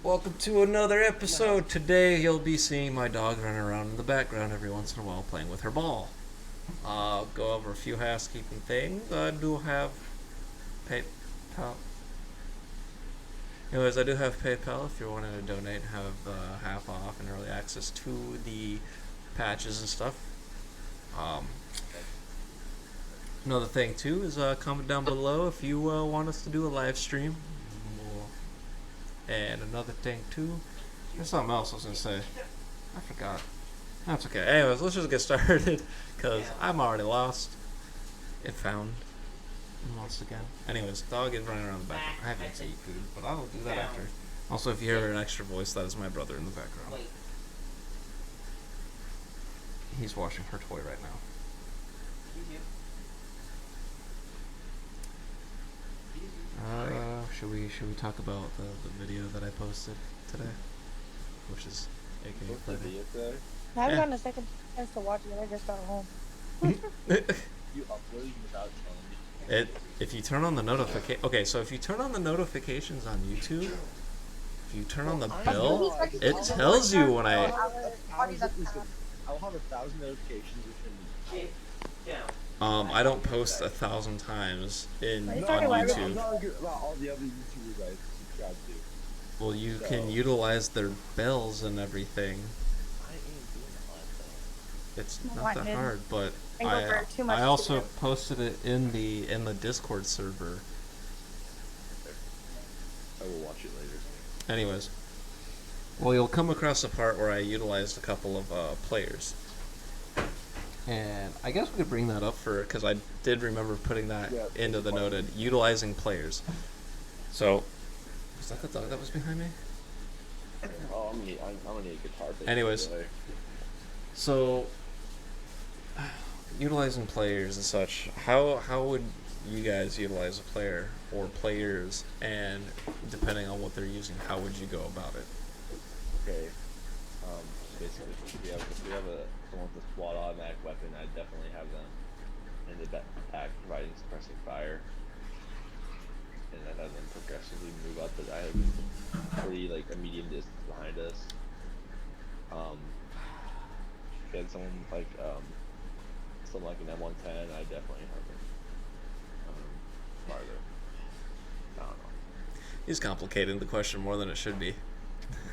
Welcome to another episode. Today you'll be seeing my dog running around in the background every once in a while playing with her ball. I'll go over a few housekeeping things. I do have PayPal. Anyways, I do have PayPal if you're wanting to donate and have half off and early access to the patches and stuff. Um, Another thing too is comment down below if you want us to do a live stream. And another thing too, there's something else I was gonna say. I forgot. That's okay. Anyways, let's just get started because I'm already lost. It found. I'm lost again. Anyways, dog is running around the background. I haven't to eat food, but I'll do that after. Also, if you hear an extra voice, that is my brother in the background. He's washing her toy right now. Should we talk about the video that I posted today, which is AKA Friday? I haven't gotten a second chance to watch it. I just got home. You uploaded without telling me. If you turn on the so if you turn on the notifications on YouTube, if you turn on the bell, it tells you when I'll have 1,000 notifications within. I don't post 1,000 times on I'm YouTube. not good about all the other YouTubers I subscribe to. Well, you can utilize their bells and everything. I ain't doing all that. It's not that hard, but I also posted it in the Discord server. I will watch it later. Anyways, well, you'll come across the part where I utilized a couple of players. And I guess we could bring that up because I did remember putting that into the noted, utilizing players. So, was that the dog that was behind me? Oh, I'm gonna need a guitar. Anyways, so utilizing players and such, how would you guys utilize a player or players, and depending on what they're using, how would you go about it? Okay. Basically, if we have someone with a squad automatic weapon, I'd definitely have them in the back providing suppressing fire, and I'd have them progressively move up. But I have pretty a medium distance behind us. If you had someone something like an M110, I definitely have them farther. I don't know. He's complicating the question more than it should be.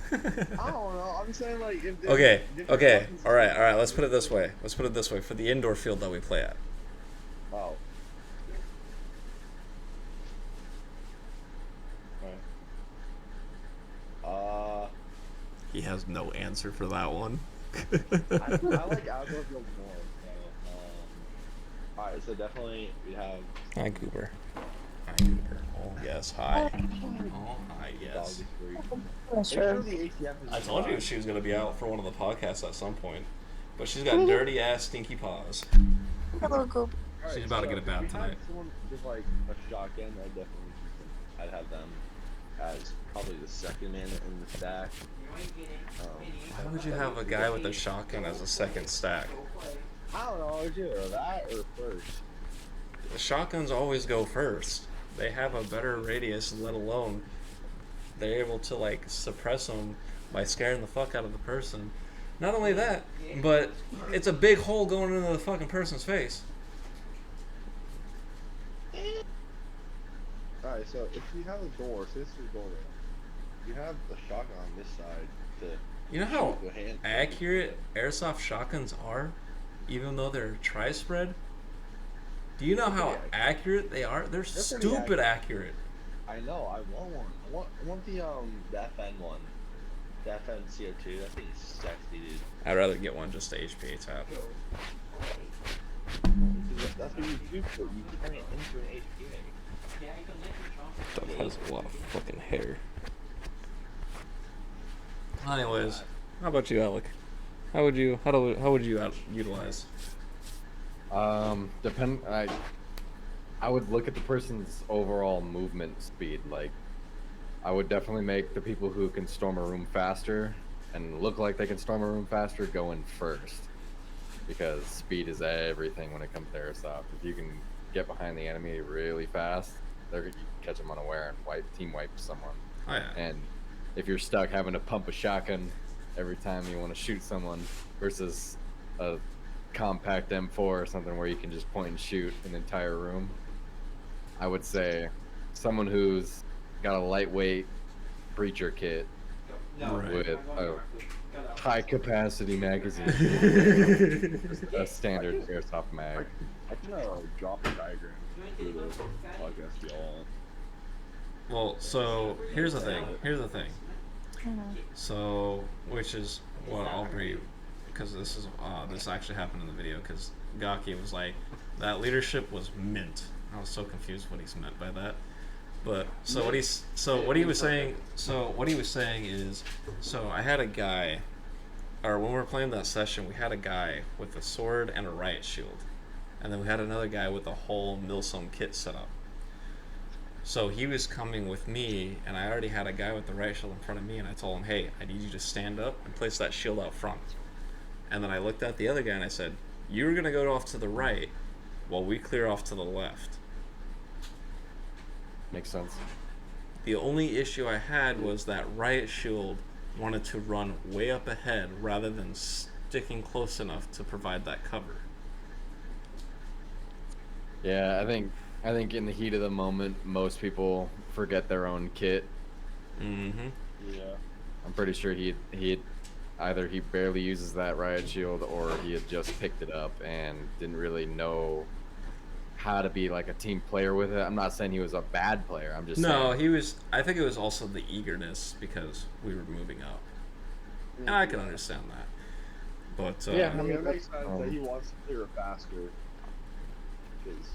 I don't know. I'm saying if Okay. All right. Let's put it this way. For the indoor field that we play at. Oh. Okay. He has no answer for that one. I like outdoor field more. So, alright, so definitely we have. Hi, Cooper. Oh yes, hi. Oh hi, yes. Sure. I told you she was gonna be out for one of the podcasts at some point, but she's got dirty ass stinky paws. Hello, Coop. She's about to get a bath tonight. Someone with a shotgun, I'd have them as probably the second man in the stack. Why would you have a guy with a shotgun as a second stack? I don't know, it's either that or first. The shotguns always go first. They have a better radius, let alone they're able to suppress them by scaring the fuck out of the person. Not only that, but it's a big hole going into the fucking person's face. Alright, so if you have a door, say this is a door there. You have a shotgun on this side to. You know how accurate airsoft shotguns are, even though they're tri-spread? Do you know how accurate they are? They're stupid accurate. I know. I want one. I want the FN one. The FN CO2. That thing's sexy, dude. I'd rather get one just to HPA tap. That's what you do for. You turn it into an HPA. Stuff has a lot of fucking hair. Anyways, how about you, Alec? How would you utilize? I would look at the person's overall movement speed. I would definitely make the people who can storm a room faster and look like they can storm a room faster go in first, because speed is everything when it comes to airsoft. If you can get behind the enemy really fast, you can catch them unaware and team wipe someone. Oh yeah. And if you're stuck having to pump a shotgun every time you want to shoot someone versus a compact M4 or something where you can just point and shoot an entire room. I would say someone who's got a lightweight breacher kit Right. with a high capacity magazine, a standard airsoft mag. I can drop a diagram for the podcast if y'all want. Well, so here's the thing. Mhm. So, which is what I'll bring, because this actually happened in the video. Because Gaki was like, that leadership was mint. I was so confused what he's meant by that. But what he was saying is, so I had a guy, or when we were playing that session, we had a guy with a sword and a riot shield, and then we had another guy with a whole Milsom kit set up. So he was coming with me, and I already had a guy with the riot shield in front of me, and I told him, hey, I need you to stand up and place that shield out front. And then I looked at the other guy and I said, you're going to go off to the right while we clear off to the left. Makes sense. The only issue I had was that riot shield wanted to run way up ahead rather than sticking close enough to provide that cover. Yeah, I think in the heat of the moment, most people forget their own kit. Mm-hmm. Yeah. I'm pretty sure he either he barely uses that riot shield or he had just picked it up and didn't really know how to be like a team player with it. I'm not saying he was a bad player. I'm just No, saying. he was. I think it was also the eagerness because we were moving up, and I can understand that. But Yeah, I mean, it makes sense that he wants to clear faster. Because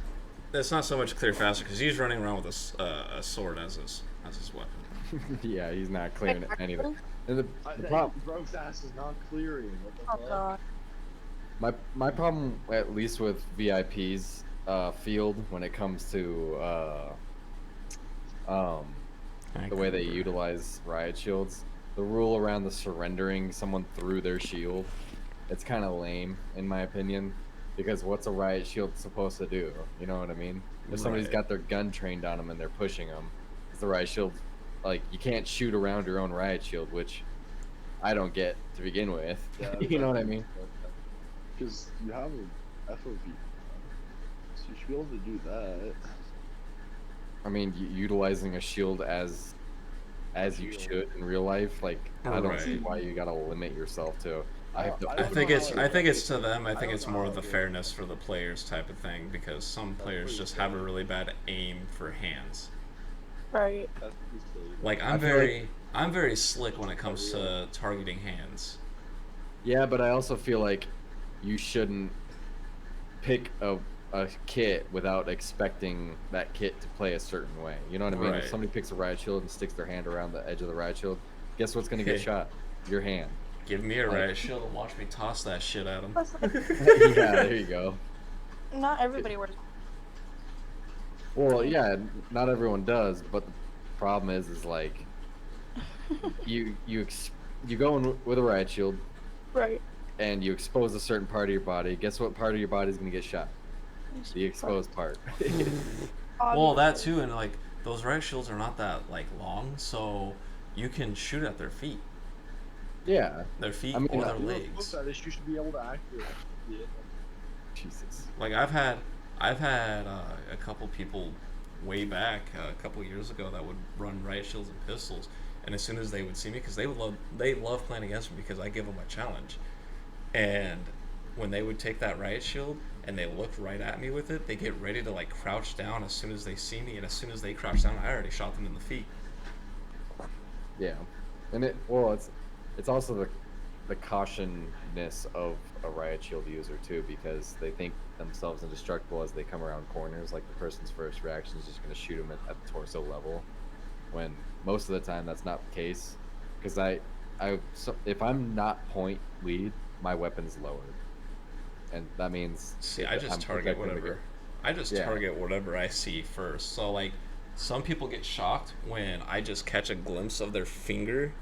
it's not so much clear faster because he's running around with a sword as his weapon. Yeah, he's not clearing anything. And the that problem, Rogue's ass is not clearing. What the Oh fuck? god. my problem, at least with VIP's field, when it comes to the way they utilize riot shields, the rule around the surrendering someone through their shield, it's kind of lame in my opinion. Because what's a riot shield supposed to do? You know what I mean? If somebody's Right. got their gun trained on them and they're pushing them, it's the riot shield. Like, you can't shoot around your own riot shield, which I don't get to begin with. Yeah, You know what I mean? Because you have an FOV, so you should be able to do that. I mean, utilizing a shield as you should in real life. Like, I don't see Right. why you gotta limit yourself to. I have to. I I don't think know it's how I it think is. it's to them. I I think don't it's know more how of the it is. fairness for the players type of thing because some players just have a really bad aim for hands. Right. That's pretty silly. Like I feel I'm very slick when it comes to targeting hands. Yeah, but I also feel like you shouldn't pick a kit without expecting that kit to play a certain way. You know what I mean? Right. If somebody picks a riot shield and sticks their hand around the edge of the riot shield, guess what's gonna get Hey. shot? Your hand. Give me a riot shield and watch me toss that shit at them. Plus, like, Yeah, there you go. not everybody wears. Well, yeah, not everyone does, but the problem is like you go in with a riot shield Right. and you expose a certain part of your body. Guess what part of your body is gonna get shot? The exposed part. Well, that too, and like those riot shields are not that like long, so you can shoot at their feet, Yeah. their feet I mean, or their You know, the legs. flip side is you should be able to accurately hit them. Jesus. Like I've had a couple people way back a couple years ago that would run riot shields and pistols, and as soon as they would see me, because they love playing against me because I give them a challenge, and when they would take that riot shield and they look right at me with it, they get ready to like crouch down as soon as they see me, and as soon as they crouch down, I already shot them in the feet. Yeah, and it's also the cautionness of a riot shield user too, because they think themselves indestructible as they come around corners. Like the person's first reaction is just going to shoot them at the torso level, when most of the time that's not the case. Because if I'm not point lead, my weapon's lowered, and that means See, I that just I'm target protecting the whatever. gun. I just Yeah. target whatever I see first. So like, some people get shocked when I just catch a glimpse of their finger,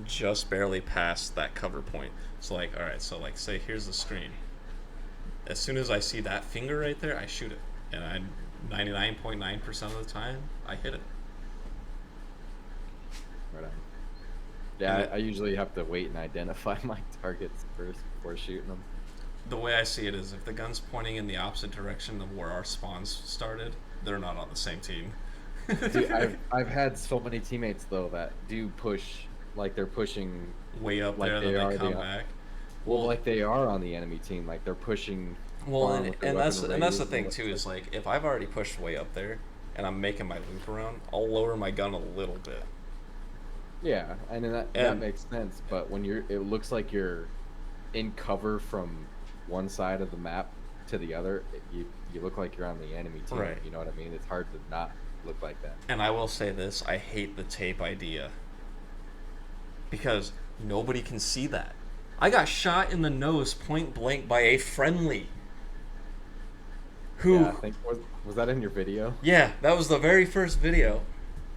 just barely past that cover point. So like, all right, so like, say here's the screen. As soon as I see that finger right there, I shoot it, and I 99.9% of the time I hit it. Right on. Yeah, I usually have to wait and identify my targets first before shooting them. The way I see it is, if the gun's pointing in the opposite direction of where our spawns started, they're not on the same team. Dude, I've had so many teammates though that do push, like they're pushing Way up like there, they then are they come the back. well, like they are on the enemy team, like they're pushing. Well, farm with their and that's weapon the raised thing and too, is like if I've already pushed way up there and I'm making my loop around, I'll lower my gun a little bit. yeah, and then that And- makes sense. But when it looks like you're in cover from one side of the map to the other, you look like you're on the enemy team. Right. You know what I mean? It's hard to not look like that. And I will say this, I hate the tape idea. Because nobody can see that. I got shot in the nose point blank by a friendly. Who... Yeah, I think was that in your video? Yeah, that was the very first video.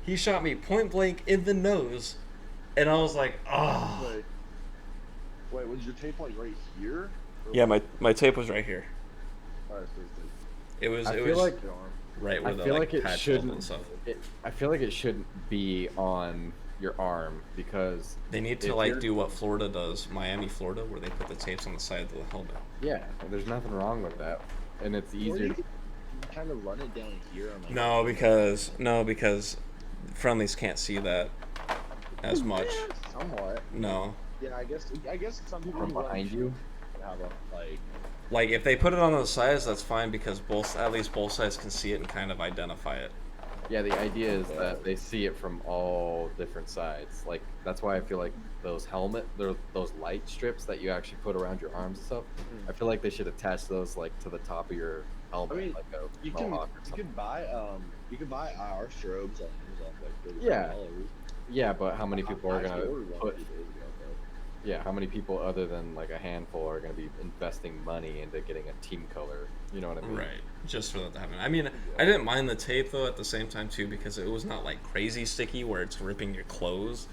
He shot me point blank in the nose, and I was like, oh. Wait, was your tape like right here? Yeah, my tape was right here. Alright, so It was I it feel was like right where I the feel like like it patch was shouldn't. and stuff. I feel like it shouldn't be on your arm because They need to if like you're- do what Florida does, Miami, Florida, where they put the tapes on the side of the helmet. yeah, there's nothing wrong with that, and it's easier. you kind of run it down here on like No, because friendlies can't see that as much. somewhat. No. Yeah, I guess some people From who run behind you? have a like Like if they put it on the sides, that's fine because at least both sides can see it and kind of identify it. Yeah, the idea is that they see it from all different sides. Like that's why I feel like those those light strips that you actually put around your arms and stuff. I feel like they should attach those like to the top of your helmet, I mean, like a you mohawk or can something. you can buy IR strobes on Amazon like Yeah. $30. Yeah, but how many people are I gonna actually ordered one put? a few days ago, but- Yeah, how many people other than like a handful are gonna be investing money into getting a team color? You know what I mean? Right. Just for that to happen. I mean, I didn't mind the tape though at the same time too because it was not like crazy sticky where it's ripping your clothes.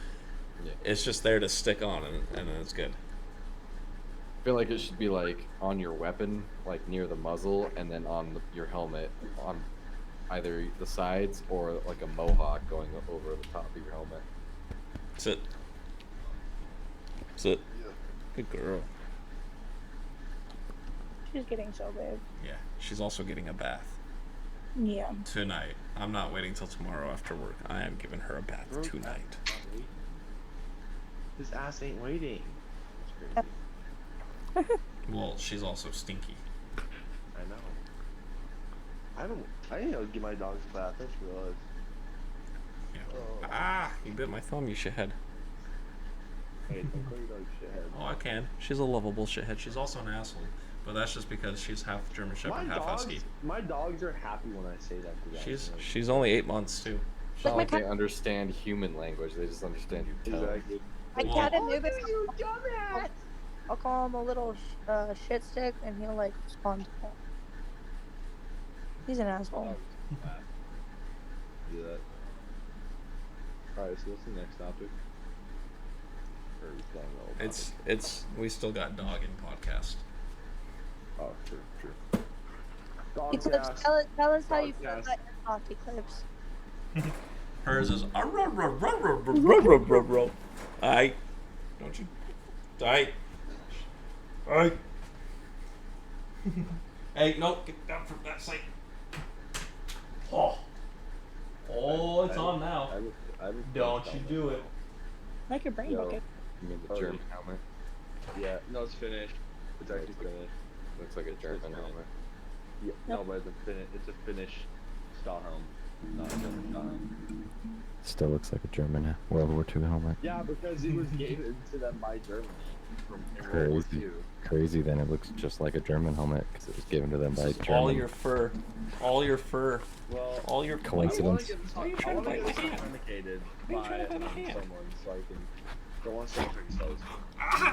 Yeah. It's just there to stick on and it's good. I feel like it should be like on your weapon, like near the muzzle, and then on your helmet on either the sides or like a mohawk going over the top of your helmet. Sit. Sit. Good girl. She's getting so big. Yeah. She's also getting a bath Yeah. tonight. I'm not waiting till tomorrow after work. I am giving her a bath tonight. His ass ain't waiting. That's crazy. Well, she's also stinky. I know. I didn't know give my dogs a bath. I just realized. Yeah. Oh. Ah! You bit my thumb, you shithead. Hey, don't call your dog shithead. Oh, I can. She's a lovable shithead. She's also an asshole. But that's just because she's half German Shepherd, half Husky. My dogs are happy when I say that to them. She's only 8 months too. It's Like not my like they understand human language; they just understand your tone. Exactly. My Well- cat Anubis, You dumbass! I'll call him a little shit stick, and he'll like respond to that. He's an asshole. Do that. Alright, so what's the next topic? Or are we playing the old It's we still got dog in podcast. topic? Oh, true. Eclipse, Dogcast. tell us how you feel Podcast. about Airsoft, Eclipse. Hers is I don't you I Hey, no, get down from that side. Oh, it's on now. I would Don't you do it. Like your brain Yo. bucket. You mean the Oh, German helmet? Yeah, no, it's finished. It's actually finished. Looks like a German fine. helmet. Yeah, no, but it's a Finnish style helm, not a German style helm. Still looks like a German World War II helmet. Yeah, because it was given to them by Germany from in World War Crazy. II. Crazy. Then it looks just like a German helmet because it was given to them by This is German. all your fur. All your fur. Well, All your Coincidence. Why are you trying to bite my hand? authenticated Why are you by trying to bite my hand? someone, so I can don't want to themselves.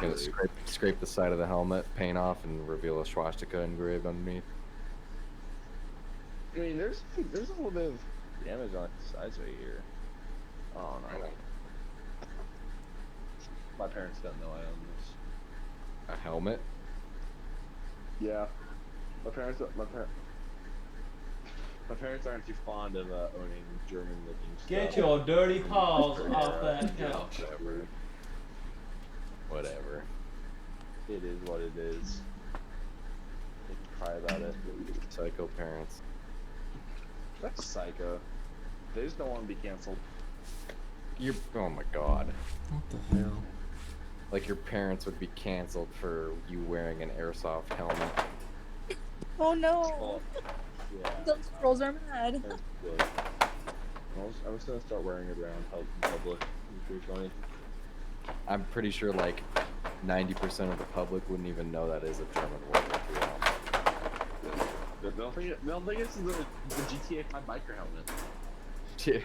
Gonna scrape the side of the helmet, paint off, and reveal a swastika engraved underneath. I mean, there's a little bit of damage on the sides right here. Oh no. My parents don't know I own this. A helmet? Yeah. My parents aren't too fond of owning German looking stuff. Get your dirty paws Pretty off rough. that couch. Whatever. Whatever. It is what it is. They can cry about it. Psycho parents. That's psycho. They just don't want to be canceled. Oh my god. What the hell? Like your parents would be canceled for you wearing an airsoft helmet. Oh no! Well, yeah. Those girls are mad. That's good. I was gonna start wearing it around in public. It's pretty funny. I'm pretty sure like 90% of the public wouldn't even know that is a German word. They'll think it's the GTA 5 biker helmet.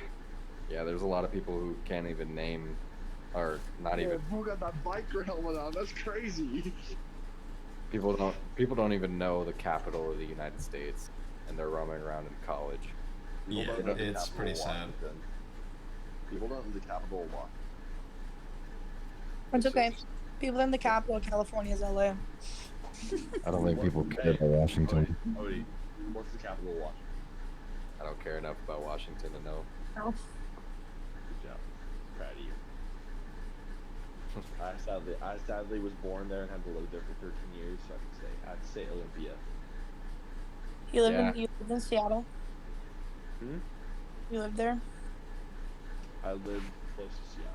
Yeah, there's a lot of people who can't even name, or not even. Who got that biker helmet on? That's crazy. People don't even know the capital of the United States, and they're roaming around in college. People Yeah, don't know the it's capital pretty of sad. Washington. People don't know the capital of Washington. It's okay. People in the capital of California is LA. I don't think people care about Washington. Odie, what's the capital of Washington? I don't care enough about Washington to know. No. Good job. Proud of you. I sadly was born there and had to live there for 13 years, so I have to say Olympia. You live Yeah. you live in Seattle? Hmm? You live there? I live close to Seattle.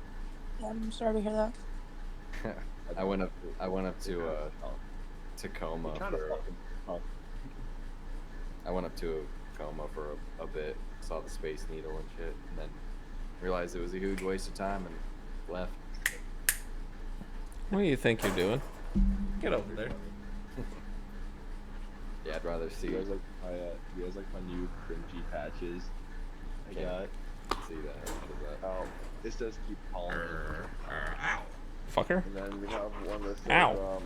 Yeah, I'm sorry to hear that. I went up to Tacoma Kind of for. fucking. Oh, I went up to Tacoma for a bit, saw the Space Needle and shit, and then realized it was a huge waste of time and left. What do you think you're doing? Get over there. Yeah, I'd rather see you guys like my new cringy patches? I Yeah. got. see that. What is that? Oh, this does keep calling. Ow. Fucker. And then we have one that says, Ow.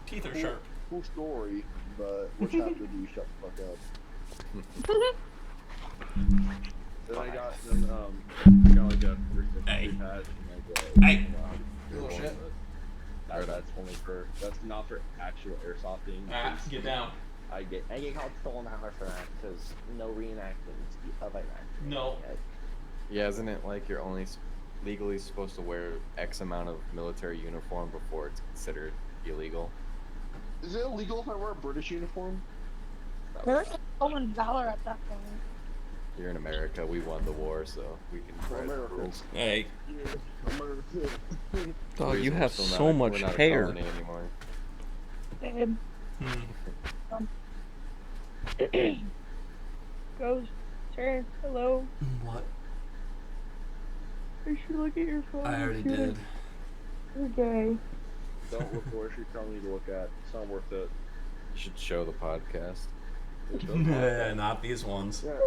Teeth are cool, sharp. cool story, but which chapter do you shut the fuck up? Then I got like a Hey. patch and Hey. little shit. That's not for actual airsofting. Get down. I get called $12 for that because no reenactments of it. No. Yeah, isn't it like you're only legally supposed to wear X amount of military uniform before it's considered illegal? Is it illegal if I wear a British uniform? They're stolen valor at that point. You're in America. We won the war, so we can write the America. rules. Hey. America. Dog, you Reason we're have still so not- much we're not a hair. colony anymore. Babe. Goes. Sir, hello. What? You should look at your phone. I already did. You're gay. Don't look where she's telling you to look at. It's not worth it. You should show the podcast. Not these ones. Yeah.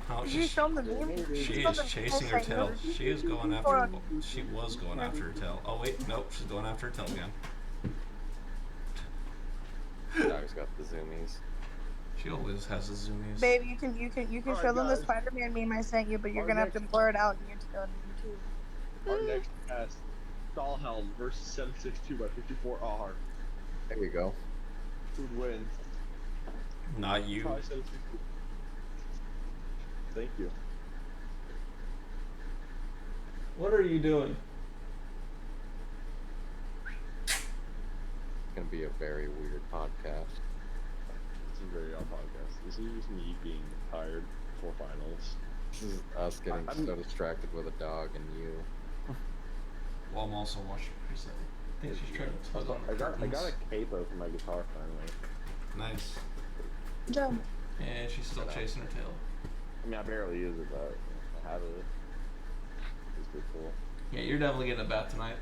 How Did you show him the meme? She is chasing her tail. She is going after. She was going after her tail. Oh wait, nope. She's going after her tail again. Dog's got the zoomies. She always has the zoomies. Babe, you can Alright, show them the guys. Spider-Man meme I sent you, but you're Our gonna have to next- blur it out on YouTube. Our next test, Stahlhelm versus 762 by 54 R. There you go. Who'd win? Not you. Probably 762. Thank you. What are you doing? It's gonna be a very weird podcast. This is a very odd podcast. This is just me being tired before finals. This is us getting I'm- so distracted with a dog and you. Well, I'm also washing her. I think she's trying to tug on the I got curtains. a capo for my guitar finally. Nice. Good job. And she's still chasing her tail. I mean, I barely use it, but I have it. It's pretty cool. Yeah, you're definitely getting a bat tonight.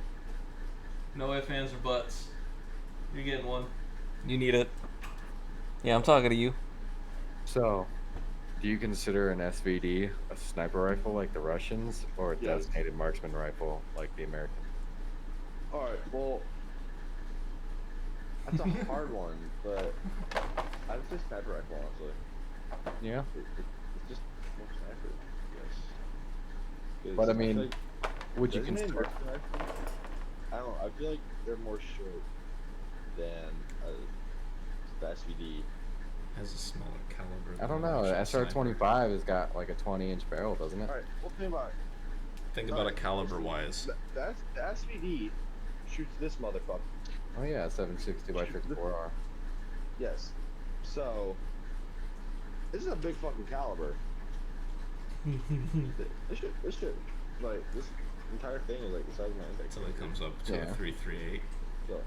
No ifs, ands, or buts. You're getting one. You need it. Yeah, I'm talking to you. So, do you consider an SVD a sniper rifle like the Russians, or a Yes. designated marksman rifle like the Americans? Alright, well, that's a hard one, but I would say sniper rifle, honestly. Yeah. It's just more sniper, yes. 'Cause But I feel mean, like would you designated consider? marksman rifle, I don't know, I feel like they're more short than the SVD. Has a smaller caliber. I don't than know. an actual sniper. SR-25 has got like a 20-inch barrel, doesn't it? Alright, well, think about it. Think about it caliber wise. That's the SVD shoots this motherfucker. Oh yeah, 760 by 54R. Yes. So this is a big fucking caliber. This shit, like this entire thing is like the size of my index. Until it comes up to Yeah. a 338. So,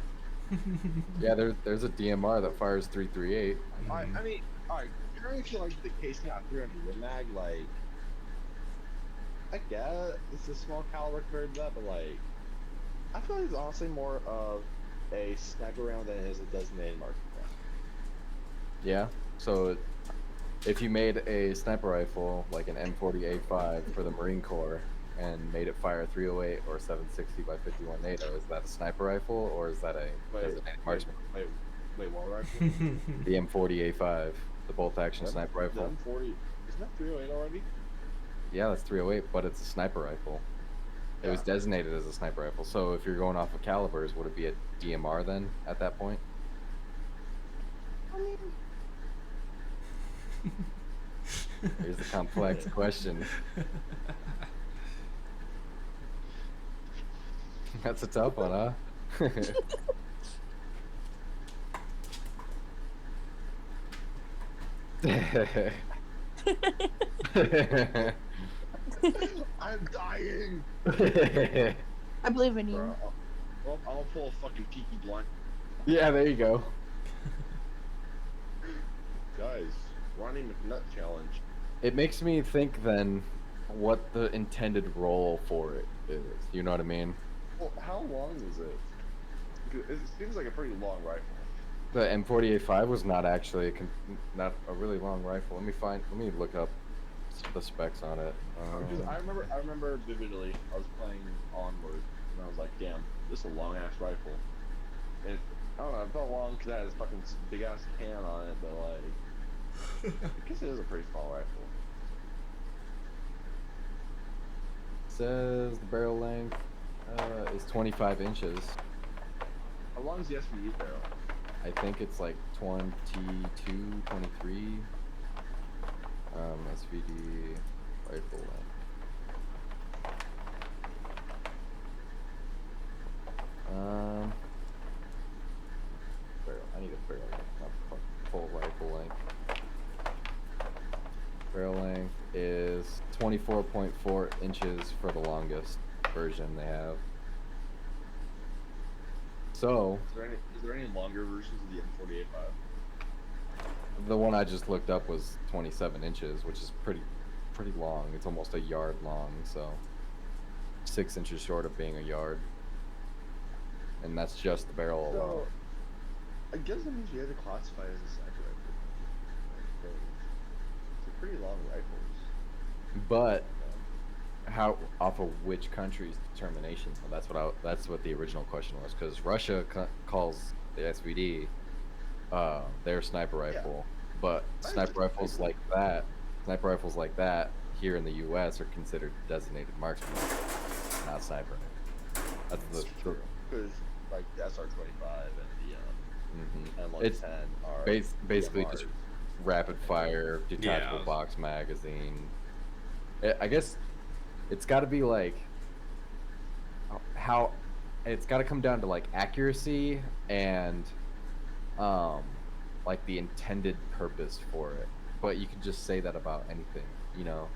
Yeah, there's a DMR that fires 338. I mean, alright, comparing to like the casing out 300 Win Mag, like I get it's a small caliber compared to that, but like I feel like it's honestly more of a sniper round than it is a designated marksman round. Yeah. So if you made a sniper rifle like an M40A5 for the Marine Corps and made it fire 308 or 760 by 51 NATO, is that a sniper rifle or is that a designated marksman? Wait, what rifle? The M40A5, the bolt action sniper rifle. The M40, isn't that 308 already? Yeah, that's 308, but it's a sniper rifle. It was designated as a sniper rifle. So if you're going off of calibers, would it be a DMR then at that point? I mean, Here's the complex question. That's a tough one, huh? I'm dying. I believe in you. Bro, I'll pull a fucking Peaky Blunt. Yeah, there you go. Guys, Ronnie McNutt challenge. It makes me think then what the intended role for it is. You know what I mean? Well, how long is it? Because it seems like a pretty long rifle. The M40A5 was not actually not a really long rifle. Let me look up the specs on it. Because I remember vividly. I was playing Onward, and I was like, "Damn, this is a long ass rifle." And I don't know, it felt long because it had this fucking big ass can on it, but like, I guess it is a pretty small rifle. Says the barrel length is 25 inches. How long is the SVD barrel? I think it's like 22, 23. SVD rifle length. Barrel. I need a barrel length, not full rifle length. Barrel length is 24.4 inches for the longest version they have. So, Is there any longer versions of the M48-5? the one I just looked up was 27 inches, which is pretty long. It's almost a yard long, so 6 inches short of being a yard. And that's just the barrel alone. I guess that means you have to classify it as a sniper rifle. It's a pretty long rifles. But how off of which country's determination? Well, that's what the original question was, because Russia calls the SVD their sniper rifle, but sniper rifles like that here in the U.S. are considered designated marksman, not sniper. That's the Because like the SR-25 and the M110 It's are basically DMRs. just rapid fire detachable box magazine. I guess it's got to be like how it's got to come down to like accuracy and like the intended purpose for it. But you can just say that about anything, you know.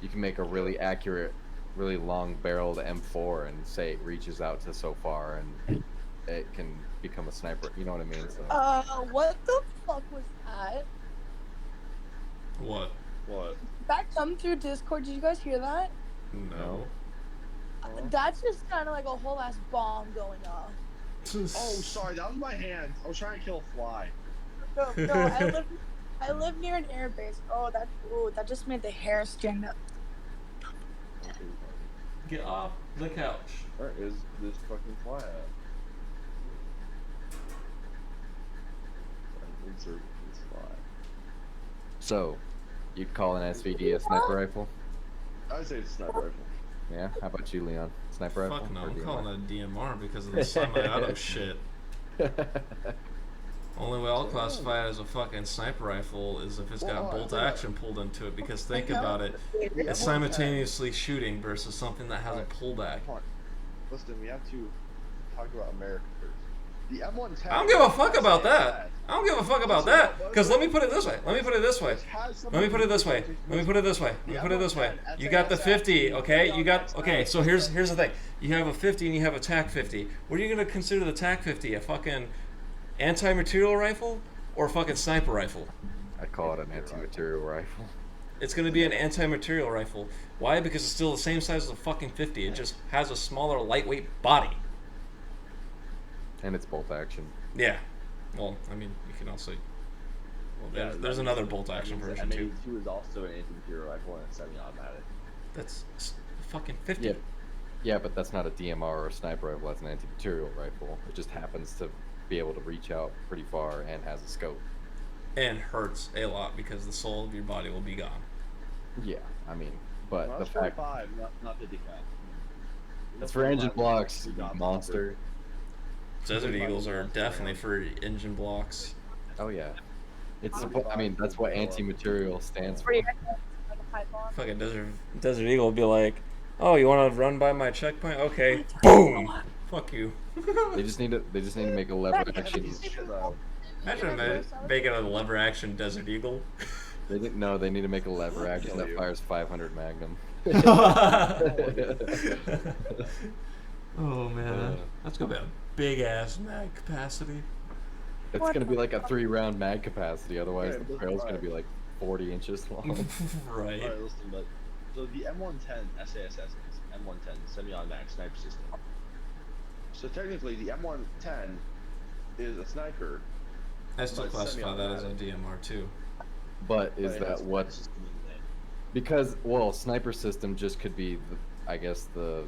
You can make a really accurate, really long barreled M4 and say it reaches out to so far and it can become a sniper. You know what I mean? So. What the fuck was that? What? What? That come through Discord. Did you guys hear that? No. That's just kind of like a whole ass bomb going off. Oh, sorry, that was my hand. I was trying to kill a fly. No, I live near an airbase. That just made the hair stand up. Get off the couch. Where is this fucking fly at? Insert this fly. So, you'd call an SVD a sniper rifle? I would say it's a sniper rifle. Yeah. How about you, Leon? Sniper rifle? Fuck no, or I'm DMR? calling it a DMR because of the semi-auto shit. Only way I'll classify it as a fucking sniper rifle is if it's got bolt action pulled into it. Because think about it, it's simultaneously shooting versus something that has a pullback. Listen, we have to talk about America first. The M110. I don't give a fuck about that. I don't give a fuck about that. Because let me put it this way. Let me put it this way. Let me put it this way. Let me put it this way. Let me put it this way. You got the 50, okay? You got okay. So here's the thing. You have a 50 and you have a TAC 50. What are you gonna consider the TAC 50? A fucking anti-material rifle or a fucking sniper rifle? I'd call it an anti-material rifle. It's gonna be an anti-material rifle. Why? Because it's still the same size as a fucking 50. It just has a smaller, lightweight body. And it's bolt action. Yeah. Well, I mean, you can also. Well, there's another bolt action version too. M82 is also an anti-material rifle and it's semi-automatic. That's fucking 50. Yeah. Yeah, but that's not a DMR or a sniper rifle. That's an anti-material rifle. It just happens to be able to reach out pretty far and has a scope. And hurts a lot because the soul of your body will be gone. Yeah, I mean, but No, the that's fact 45, not 50 cal. it's for engine blocks, you monster. Desert Eagles are definitely for engine blocks. Oh yeah, it's. I mean, that's what anti-material stands for. Fucking Desert Eagle will be like, oh, you want to run by my checkpoint? Okay. Boom. Fuck you. They just need to. They just need to make a lever action. Imagine making a lever action Desert Eagle. They didn't. No, they need to make a lever action that fires 500 Magnum. Oh man, that's gonna be a big ass mag capacity. It's gonna be like a 3-round mag capacity. Otherwise, the barrel's gonna be like 40 inches long. Right. Alright, listen, but so the M110 SASS is M110 semi-automatic sniper system. So technically, the M110 is a sniper. I still But classify that as a semi-automatic. DMR too. But is Right, that that's what? just the main thing. Because well, sniper system just could be, I guess the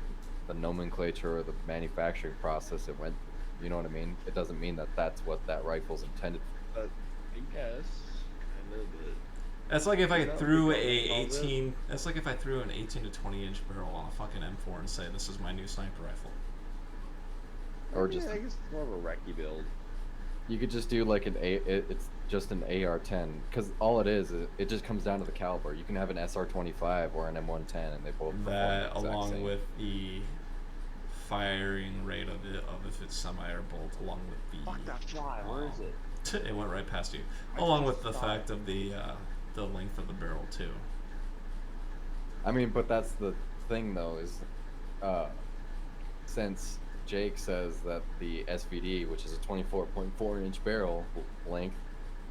nomenclature or the manufacturing process it went. You know what I mean? It doesn't mean that that's what that rifle's intended for. But I guess a little bit. That's like if I No, threw because a it's all 18. That's like if I threw an 18 to 20 inch barrel on a fucking M4 and say this is my new sniper rifle. Or Yeah, just I guess it's more of a recce build. you could just do like it's just an AR-10 because all it is it just comes down to the caliber. You can have an SR-25 or an M110 and they both perform That the exact along same. with the firing rate of if it's semi or bolt, along with the Fuck that fly. Where is it? it went right past you. Along with the fact of the length of the barrel too. I mean, but that's the thing though is since Jake says that the SVD, which is a 24.4 inch barrel length,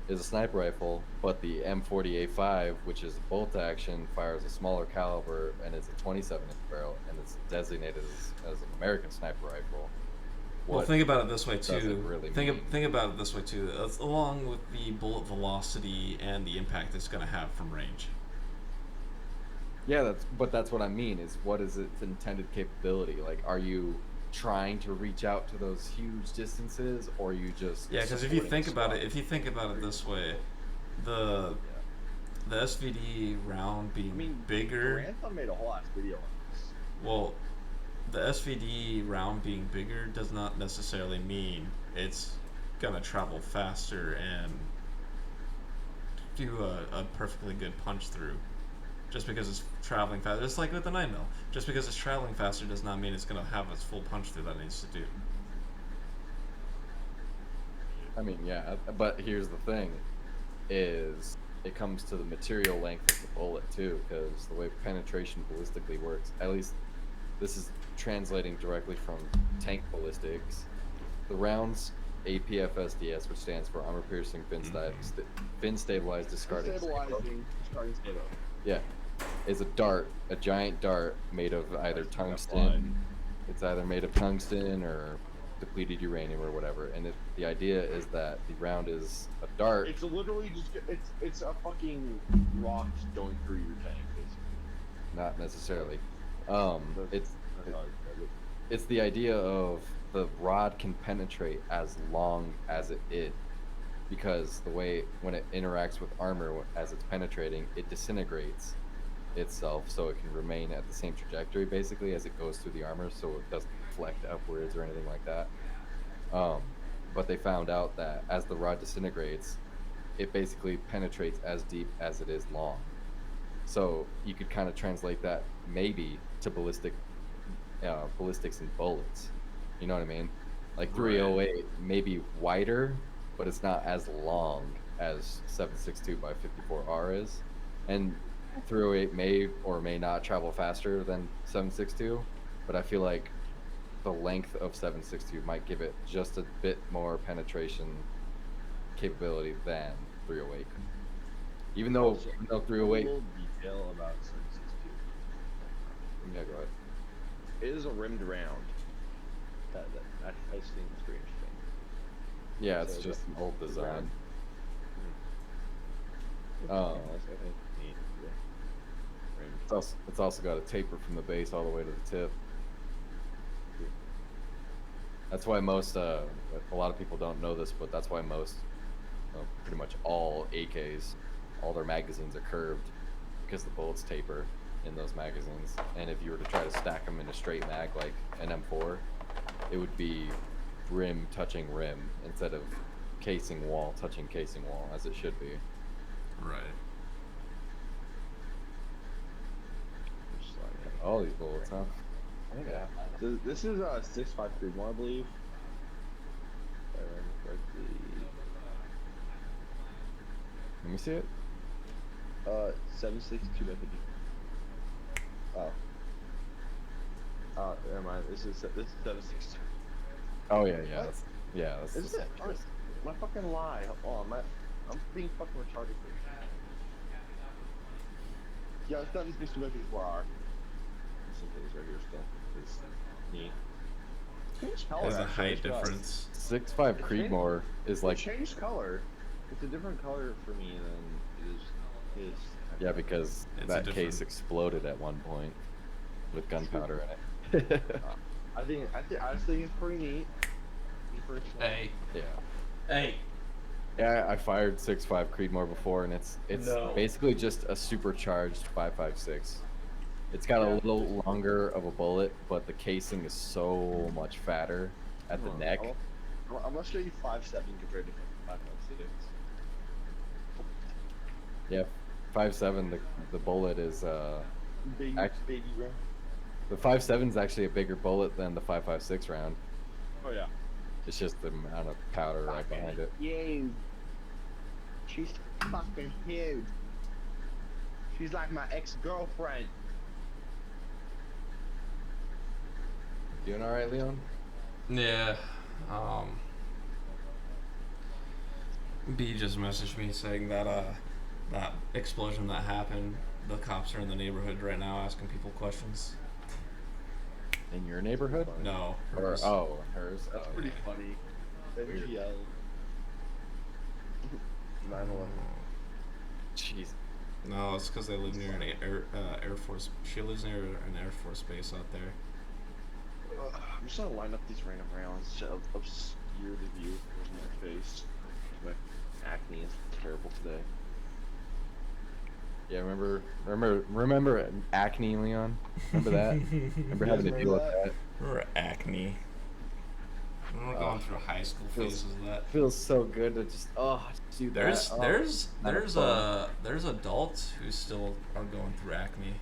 is a sniper rifle, but the M40A5, which is bolt action, fires a smaller caliber and is a 27 inch barrel, and it's designated as an American sniper rifle. Well, What think about it this way does it too. really think mean? think about it this way too. Along with the bullet velocity and the impact it's going to have from range. Yeah, that's what I mean. Is what is its intended capability? Like, are you trying to reach out to those huge distances, or you just Yeah, because if you supporting think about it, squad? if you think about it this way, the SVD round being I mean, bigger. Anthem made a whole ass video on this. Well, the SVD round being bigger does not necessarily mean it's gonna travel faster and do a perfectly good punch through. Just because it's traveling faster, it's like with the 9mm. Just because it's traveling faster does not mean it's gonna have its full punch through that it needs to do. I mean, yeah, but here's the thing: is it comes to the material length of the bullet too, because the way penetration ballistically works. At least this is translating directly from tank ballistics. The rounds APFSDS, which stands for armor piercing fin stabilized discarding. Stabilizing, starting stable. Yeah, is a giant dart made of either tungsten. It's either made of tungsten or depleted uranium or whatever. And the idea is that the round is a dart. It's literally just it's a fucking rock going through your tank, basically. Not necessarily. It's the idea of the rod can penetrate as long as it is, because the way when it interacts with armor as it's penetrating, it disintegrates itself so it can remain at the same trajectory basically as it goes through the armor, so it doesn't deflect upwards or anything like that. but they found out that as the rod disintegrates, it basically penetrates as deep as it is long. So you could kind of translate that maybe to ballistics and bullets. You know what I mean? Like 308 may be wider, but it's not as long as 7.62 by 54R is. And 308 may or may not travel faster than 7.62, but I feel like the length of 7.62 might give it just a bit more penetration capability than 308. Even though 308, little detail about 7.62. yeah, go ahead. It is a rimmed round. I just think it's pretty interesting. Yeah, it's So just an old design. I think neat. Yeah. Rimmed. It's also got a taper from the base all the way to the tip. That's why most, a lot of people don't know this, but that's why most, pretty much all AKs, all their magazines are curved because the bullets taper in those magazines. And if you were to try to stack them in a straight mag like an M4, it would be rim touching rim instead of casing wall touching casing wall, as it should be. Right. Just like, All these bullets, huh? I think I have mine. This is 6.5 Creedmoor, I believe. If I remember correctly. Let me see it. 7.62 by 50. Oh, never mind. This is 7.62. Oh yeah, yeah, What? that's Is it? My fucking lie. Hold on, I'm being fucking retarded. Yeah, it's 7.62 by 54R. This is right here still. It's neat. Changed color. There's a actually, height as well. difference. 6.5 Creedmoor is It like, changed color. It's a different color for me than it is. yeah, because It's a that different- case exploded at one point with gunpowder in it. I just think it's pretty neat. Hey. Yeah. Hey. Yeah, I fired 6.5 Creedmoor before, and it's No. basically just a supercharged 5.56. It's got a little longer of a bullet, but the casing is so much fatter at the neck. I'm gonna show you 5.7 compared to 5.6. Yeah, 5.7. The bullet is Baby round. the 5.7 is actually a bigger bullet than the 5.56 round. Oh yeah. It's just the amount of powder right behind it. Huge. She's fucking huge. She's like my ex-girlfriend. Doing all right, Leon? Yeah. B just messaged me saying that that explosion that happened, the cops are in the neighborhood right now asking people questions. In your neighborhood? No. Or hers. oh, hers. That's Oh, pretty yeah. funny. They yell. 9/11. Jeez. No, it's because they live near an Air Force. She lives near an Air Force base out there. I'm just gonna line up these random rounds to obscure the view of my face. My acne is terrible today. Yeah, remember acne, Leon? Remember that? Remember You having guys to deal with remember that? Or acne. We're going through high school phases of that. Feels so good to just do There's that. there's adults who still are going through acne.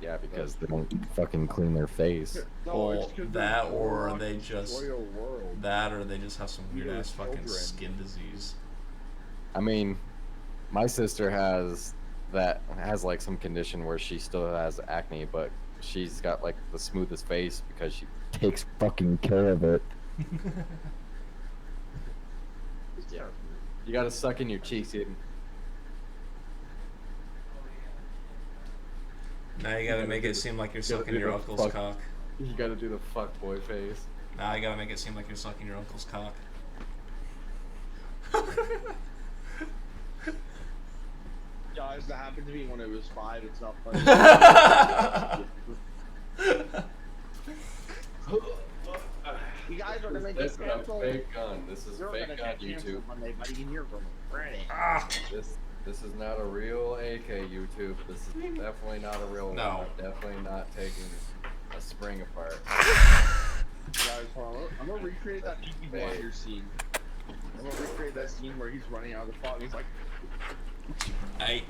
Yeah, because they don't fucking clean their face. Or it's 'cause that, they're or born they to just destroy your world. that, or they just have some weird ass fucking Children. skin disease. I mean, my sister has like some condition where she still has acne, but she's got like the smoothest face because she takes fucking care of it. Yeah. You gotta suck in your cheeks, Aiden. Now you gotta make it seem like you're sucking your uncle's cock. You gotta do the fuck boy face. Now you gotta make it seem like you're sucking your uncle's cock. Guys, that happened to me when I was 5. It's not funny. You guys are gonna get canceled. fake gun. This is You're fake gonna on get canceled YouTube. one day, buddy, and you're gonna regret it. Ah! This is not a real AK YouTube. This is definitely not a real No. one. I'm definitely not taking a spring apart. Guys, hold on. I'm gonna recreate that Peaky Blinders scene. I'm gonna recreate that scene where he's running out of the fog. And he's like, Hey,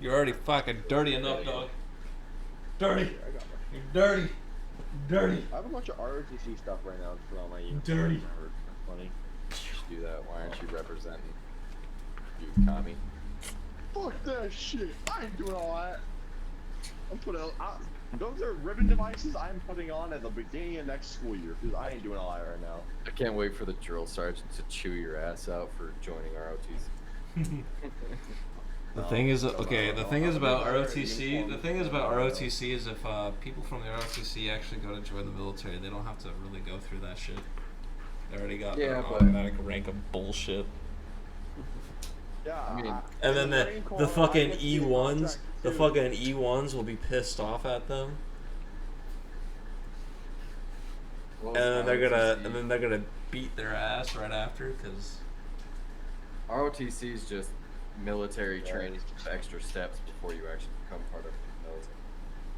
you're already fucking dirty enough, dog. Dirty. I got my. You're dirty. Dirty. I have a bunch of ROTC stuff right now to put on my uniform. Dirty. That's funny. You should do that. Why aren't you representing? You commie. Fuck that shit. I ain't doing all that. I'm putting. Those are ribbon devices I'm putting on at the beginning of next school year because I ain't doing all that right now. I can't wait for the drill sergeant to chew your ass out for joining ROTC. The thing is, okay. The thing is about ROTC. The thing is about ROTC is if people from the ROTC actually go to join the military, they don't have to really go through that shit. They already got their automatic rank of bullshit. Yeah, I mean, And then the fucking E1s, the fucking E1s will be pissed off at them, Well, and ROTC then they're gonna beat their ass right after, cause ROTC is just military training with extra steps before you actually become part of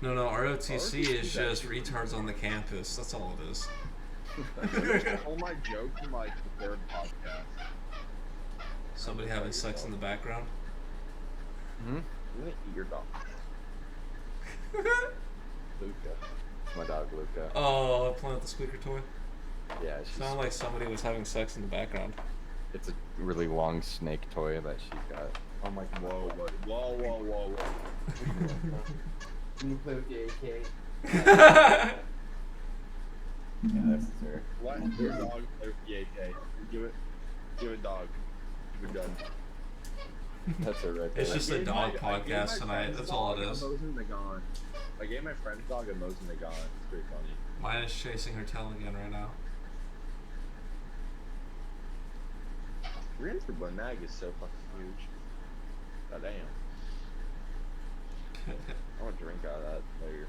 the military. no, ROTC is just retards on the campus. That's all it is. all my jokes in like the third podcast. Somebody having sex in the background. Mm-hmm. I'm gonna eat your dog. Luca. My dog Luca. Oh, playing with the squeaker toy. Yeah, she's Sounded like somebody was having sex in the background. it's a really long snake toy that she got. I'm like, whoa. Can you play with the AK? Yeah, this is her. Let your dog play with the AK. Give it dog. We're done. That's her right there. It's just a dog podcast tonight. That's all it is. I gave my friend's dog a Mosin the Gone. It's pretty funny. Mine is chasing her tail again right now. Ranford Bonag is so fucking huge. God damn. I want to drink out of that later.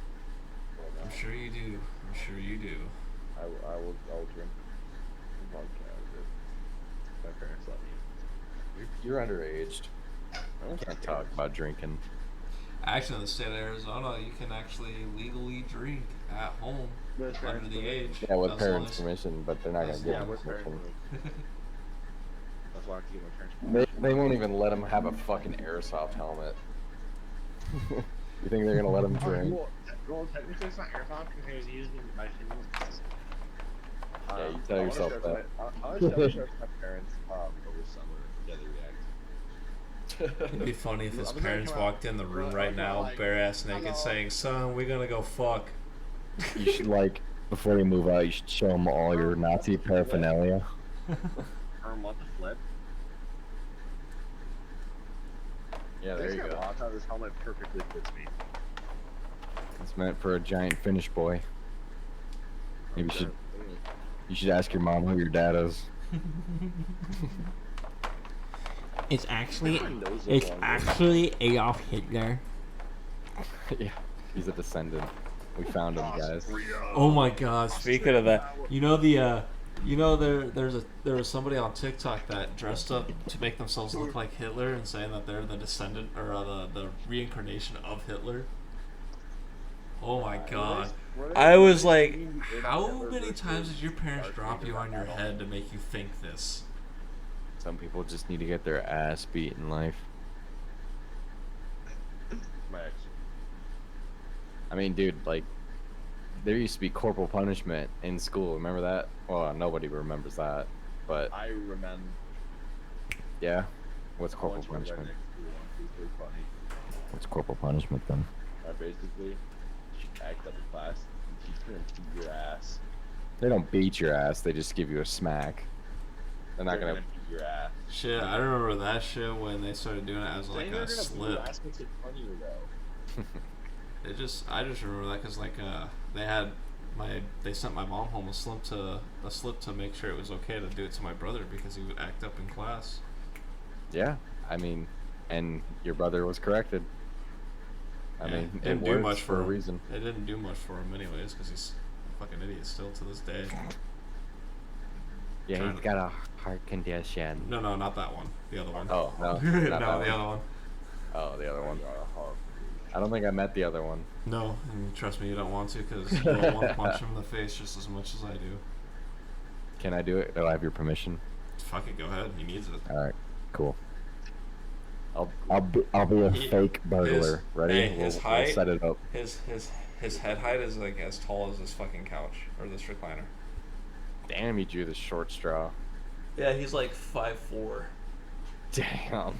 I'm sure you do. I'm sure you do. I will drink vodka out of it. My parents let me. You're underaged. I don't Can't talk about drinking. Actually, in the state of Arizona, you can actually legally drink at home With under parents' the age. Yeah, with as long parents' as- permission, but they're not gonna That's- give Yeah, them with parents. permission. That's why I have to get my parents. They won't even let them have a fucking airsoft helmet. You think they're gonna let them drink? Well, technically it's not airsoft because he was using my fingers. Yeah, you tell yourself that. I want to show my parents over summer together react. It'd be funny if his I'm gonna parents come out- walked in the room I'm right gonna now, like, bare ass naked, hello. saying, "Son, we're gonna go fuck." You should, like, before you move out, you should show them all your Nazi paraphernalia. Want the flip? Yeah, there you go. Watch how this helmet perfectly fits me. It's meant for a giant Finnish boy. Maybe you should ask your mom who your dad is. It's actually It's actually Adolf Hitler. Yeah, he's a descendant. We found him, guys. Oh my God! Speaking of that, there was somebody on TikTok that dressed up to make themselves look like Hitler and saying that they're the descendant or the reincarnation of Hitler. Oh my God! I was like, how many times did your parents drop you on your head to make you think this? Some people just need to get their ass beat in life. Max. I mean, dude, like, there used to be corporal punishment in school. Remember that? Well, nobody remembers that. But, I remember. yeah. What's I corporal went to a punishment? redneck school once. It was pretty funny. What's corporal punishment then? Basically, you act up in class, and she's gonna beat your ass. They don't beat your ass, they just give you a smack. They're not They're gonna. beat your ass. Shit, I remember that shit when they started doing it as like Saying they're a gonna beat slip. your ass makes it funnier though. I just remember that because like they sent my mom home a slip to make sure it was okay to do it to my brother because he would act up in class. Yeah, I mean, and your brother was corrected. I Yeah, mean, it it didn't do works much for a him. reason. It didn't do much for him anyways because he's a fucking idiot still to this day. Yeah, Trying he's to- got a heart condition. No, not that one. The other one. Oh, no. no, not the that other one. one. Oh, the other one. I don't think I met the other one. No, and trust me, you don't want to because you'll want to punch him in the face just as much as I do. Can I do it? Do I have your permission? Fuck it, go ahead. He needs it. All right, cool. I'll be a He- fake burglar. Ready? Hey, his we'll height. set it up. His head height is like as tall as this fucking couch or this recliner. Damn, you drew the short straw. Yeah, he's like 5'4". Damn.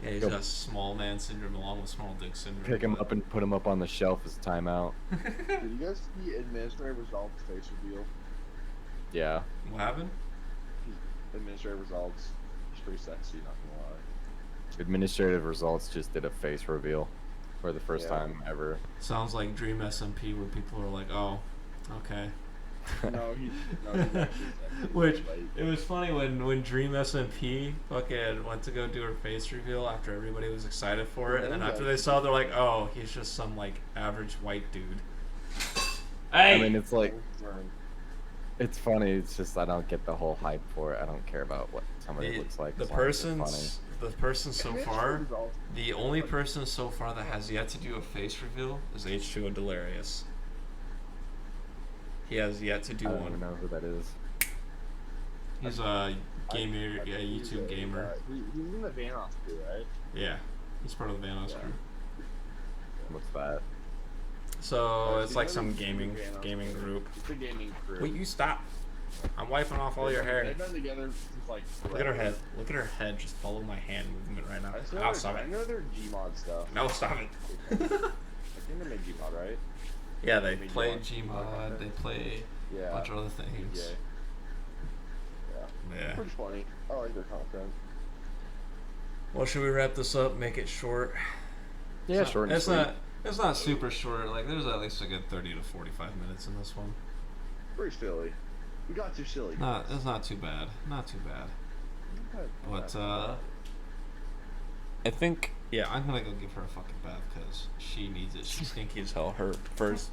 Yeah, he's Go. got small man syndrome along with small dick syndrome. Pick him up and put him up on the shelf as timeout. Did you guys see Administrative Results face reveal? Yeah. What happened? Administrative Results. He's pretty sexy, not gonna lie. Administrative Results just did a face reveal for the first Yeah. time ever. Sounds like Dream SMP where people are like, oh, okay. No, he's actually sexy. Which Like, it was funny when Dream SMP fucking went to go do her face reveal after everybody was excited for it, and then after they saw, they're like, "Oh, he's just some like average white dude." Hey, I mean, it's like, it's funny. It's just I don't get the whole hype for it. I don't care about what somebody looks like. the as long as they're person so far, Results. the only person so far that has yet to do a face reveal is H2O Delirious. He has yet to do funny. I don't one. even know who that is. He's a gamer, a YouTube gamer. He's in the Vanos crew, right? Yeah, he's part of the Vanos crew. What's that? So it's like some gaming group. It's a gaming crew. Wait, you stop! I'm wiping off all your hair. They've been together since like. Look at her head. Look at her head. Just follow my hand movement right now. I Stop it. know their Gmod stuff. No, stop it. I think they made Gmod, right? Yeah, they Maybe play Gmod. Gmod. They play a Yeah. bunch of other things. Yeah. Pretty funny. I like their content. Well, should we wrap this up? Make it short. Yeah, It's short and It's sweet. not. It's not super short. Like there's at least a good 30 to 45 minutes in this one. Pretty silly. We got too silly. It's not too bad. Not too bad. Okay. But I think I'm gonna go give her a fucking bath because she needs it. She's stinky as hell. Her first,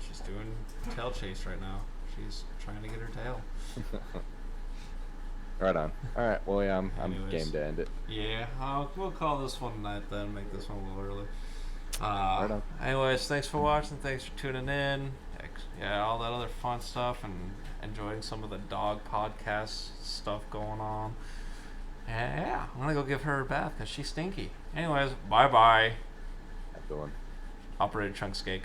she's doing tail chase right now. She's trying to get her tail. Right on. All right. Well, yeah, I'm Anyways. game to end it. Yeah, we'll call this one night then. Make this one a little early. Right on. Anyways, thanks for watching. Thanks for tuning in. Yeah, all that other fun stuff and enjoying some of the dog podcast stuff going on. And yeah, I'm gonna go give her a bath because she's stinky. Anyways, bye bye. Have a good one. Operator Chunk Skate.